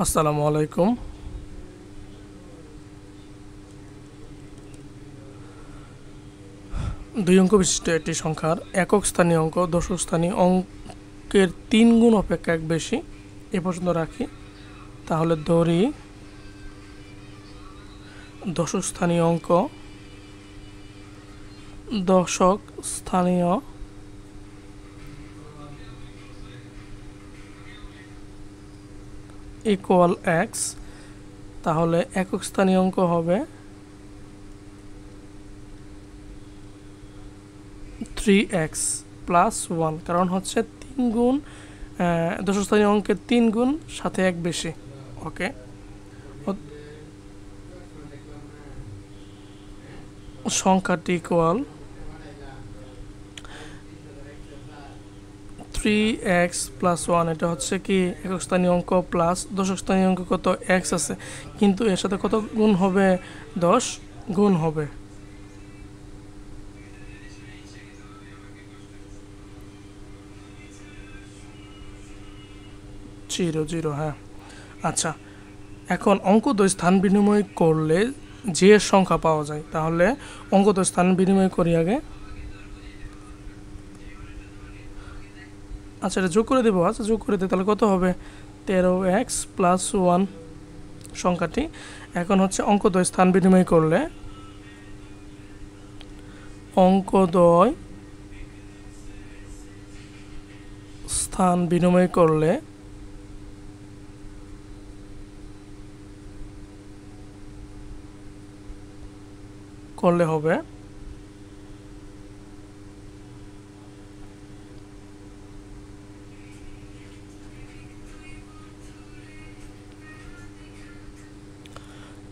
আসসালামু আলাইকুম। দুই অঙ্ক বিশিষ্ট একটি সংখ্যার একক স্থানীয় অঙ্ক দশক স্থানীয় অঙ্কের 3 গুণ অপেক্ষা এক বেশি এ পর্যন্ত রাখি, তাহলে ধরি দশক স্থানীয় অঙ্ক দশক স্থানীয় ইকুয়াল এক্স, তাহলে একক স্থানীয় অঙ্ক হবে 3x প্লাস 1, কারণ হচ্ছে 3 গুণ দশক স্থানীয় অঙ্কের 3 গুণ সাথে এক বেশি। ওকে, সংখ্যাটি ইকুয়াল 3x প্লাস 1, এটা হচ্ছে কি একক স্থানীয় অঙ্ক প্লাস দশক স্থানীয় অঙ্ক কত x আছে, কিন্তু এর সাথে কত গুণ হবে? 10 গুণ হবে। জিরো জিরো, হ্যাঁ। আচ্ছা, এখন অঙ্কদ্বয় স্থান বিনিময় করলে যে সংখ্যা পাওয়া যায়, তাহলে অঙ্কদ্বয় স্থান বিনিময় করি আগে। আচ্ছা, এটা যোগ করে দেবো। আচ্ছা, যোগ করে দিই, তাহলে কত হবে? 13x প্লাস 1 সংখ্যাটি। এখন হচ্ছে অঙ্কদ্বয় স্থান বিনিময় করলে অঙ্কদ্বয় স্থান বিনিময় করলে হবে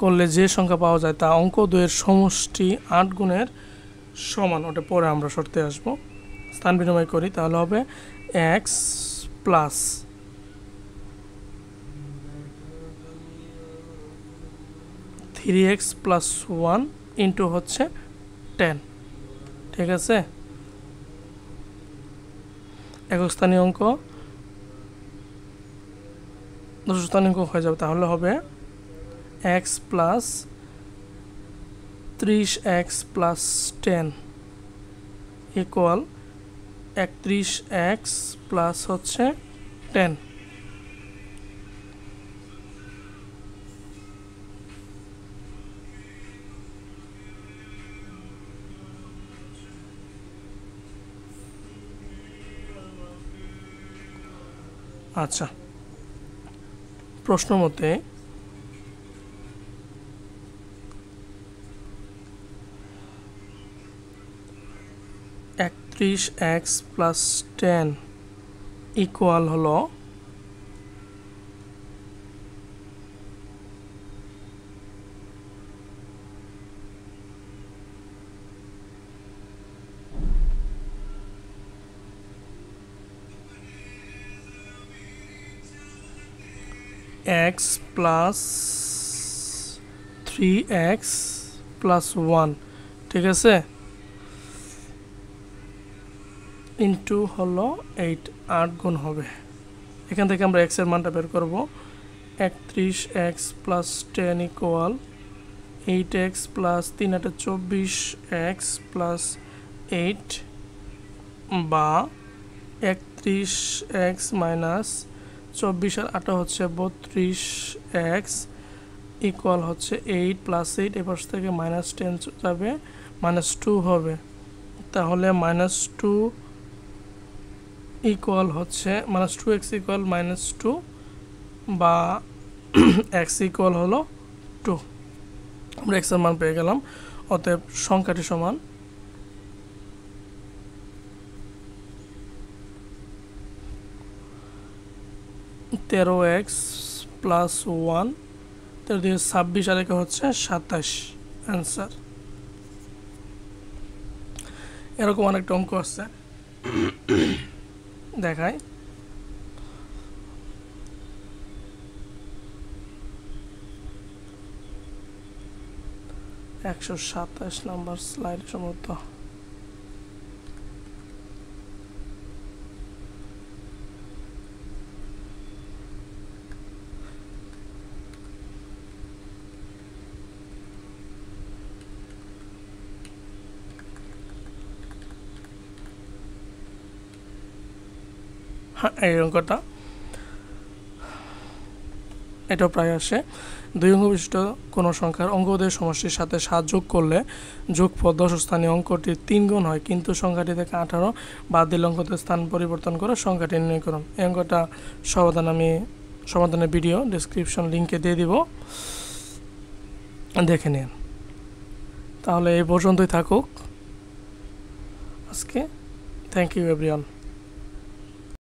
করলে যে সংখ্যা পাওয়া যায় তা অঙ্ক দ্বয়ের সমষ্টি 8 গুণের সমান। ওটা পরে আমরা শর্তে আসবো। স্থান বিনিময় করি, তাহলে হবে x plus 3x plus 1 into হচ্ছে 10। ঠিক আছে, একক স্থানীয় অঙ্ক দশক স্থানীয় অঙ্ক হয়ে যাবে, তাহলে হবে x plus 30x plus 10 equal 31x plus হচ্ছে 10। আচ্ছা, প্রশ্ন মতে 31x প্লাস 10 ইকুয়াল হলো x প্লাস 3x প্লাস 1, ঠিক আছে, ইন্টু হলো 8 গুণ হবে। এখান থেকে আমরা x এর মানটা বের করব। 31x plus 10 equal 8x plus 3 8 24x plus 8, বা 31x মাইনাস 24 আর 8 হচ্ছে 32x ইকুয়াল হচ্ছে 8 প্লাস 8, এপাশ থেকে মাইনাস 10 যাবে, -2 হবে। তাহলে -2 ইকুয়াল হচ্ছে -2x ইকুয়াল -2, বা x ইকুয়াল হলো 2। আমরা x এর মান পেয়ে গেলাম। অতএব সংখ্যাটি সমান 13x প্লাস 1, 13 দিয়ে 26 আর একে হচ্ছে 27 অ্যান্সার। এরকম অনেকটা অঙ্ক আছে, দেখায়। একশো 27 নম্বর স্লাইড সম্ভবত। এই অঙ্কটা এটাও প্রায় আসে। 2 অঙ্ক বিশিষ্ট কোনো সংখ্যার অঙ্কদের সমষ্টির সাথে 7 যোগ করলে যোগফল দশস্থানীয় অঙ্কটি 3 গুণ হয়, কিন্তু সংখ্যাটি থেকে 18 বাদ দিলে অঙ্কটির স্থান পরিবর্তন করে সংখ্যাটি নির্ণয় করুন। এই অঙ্কটা সমাধানের ভিডিও ডেসক্রিপশন লিঙ্কে দিয়ে দিব, দেখে নিন। তাহলে এই পর্যন্তই থাকুক আজকে। Thank you everyone.